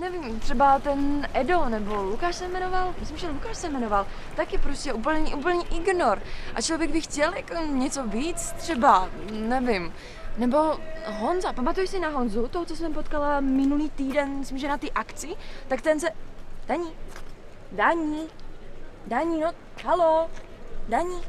nevím, třeba ten Edo, nebo Lukáš se jmenoval, myslím, že Lukáš se jmenoval, taky prostě úplný ignor. A člověk by chtěl jako něco víc, třeba, nevím. Nebo Honza, pamatuješ si na Honzu, toho, co jsem potkala minulý týden, myslím, že na té akci, tak ten se... Daní, no, halo, Daní.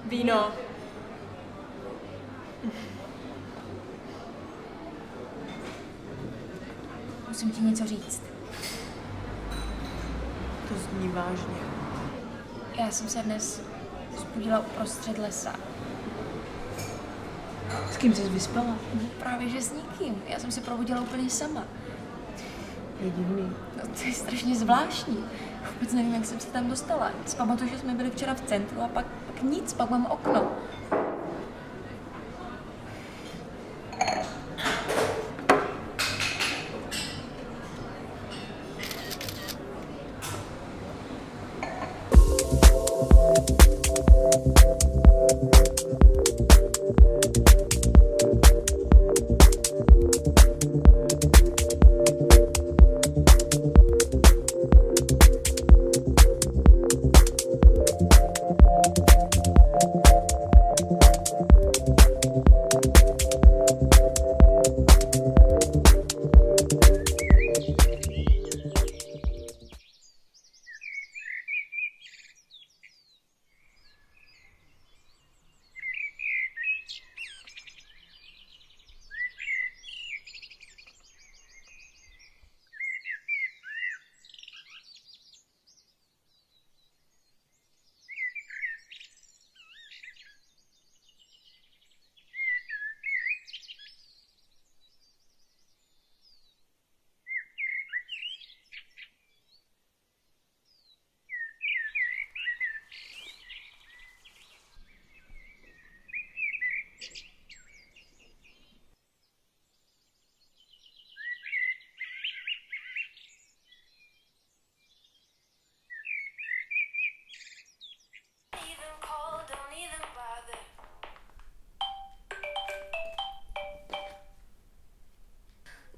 Víno. Musím ti něco říct. To zní vážně. Já jsem se dnes vzbudila uprostřed lesa. S kým jsi vyspala? No, právě že s nikým. Já jsem se probudila úplně sama. Je divný. No, to je strašně zvláštní. Vůbec nevím, jak jsem se tam dostala. Pamatuju, že jsme byli včera v centru a pak nic, pak mám okno.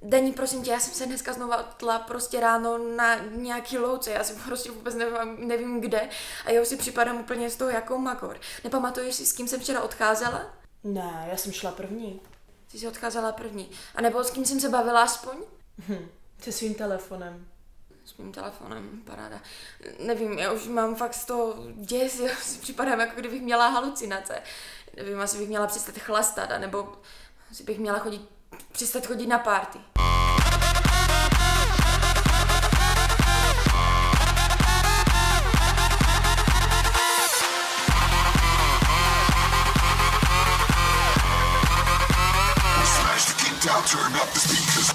Daní, prosím tě, já jsem se dneska znovu odtla prostě ráno na nějaký louce, já si prostě vůbec nevím kde a já už si připadám úplně z toho jako makor. Nepamatuješ si, s kým jsem včera odcházela? Ne, já jsem šla první. Ty jsi odcházela první. A nebo s kým jsem se bavila aspoň? Se svým telefonem. S mým telefonem, paráda. Nevím, já už mám fakt z toho děs, já si připadám, jako kdybych měla halucinace. Nevím, asi bych měla přestat chlastat, anebo asi bych měla přestat chodit na party. Turn up the speakers.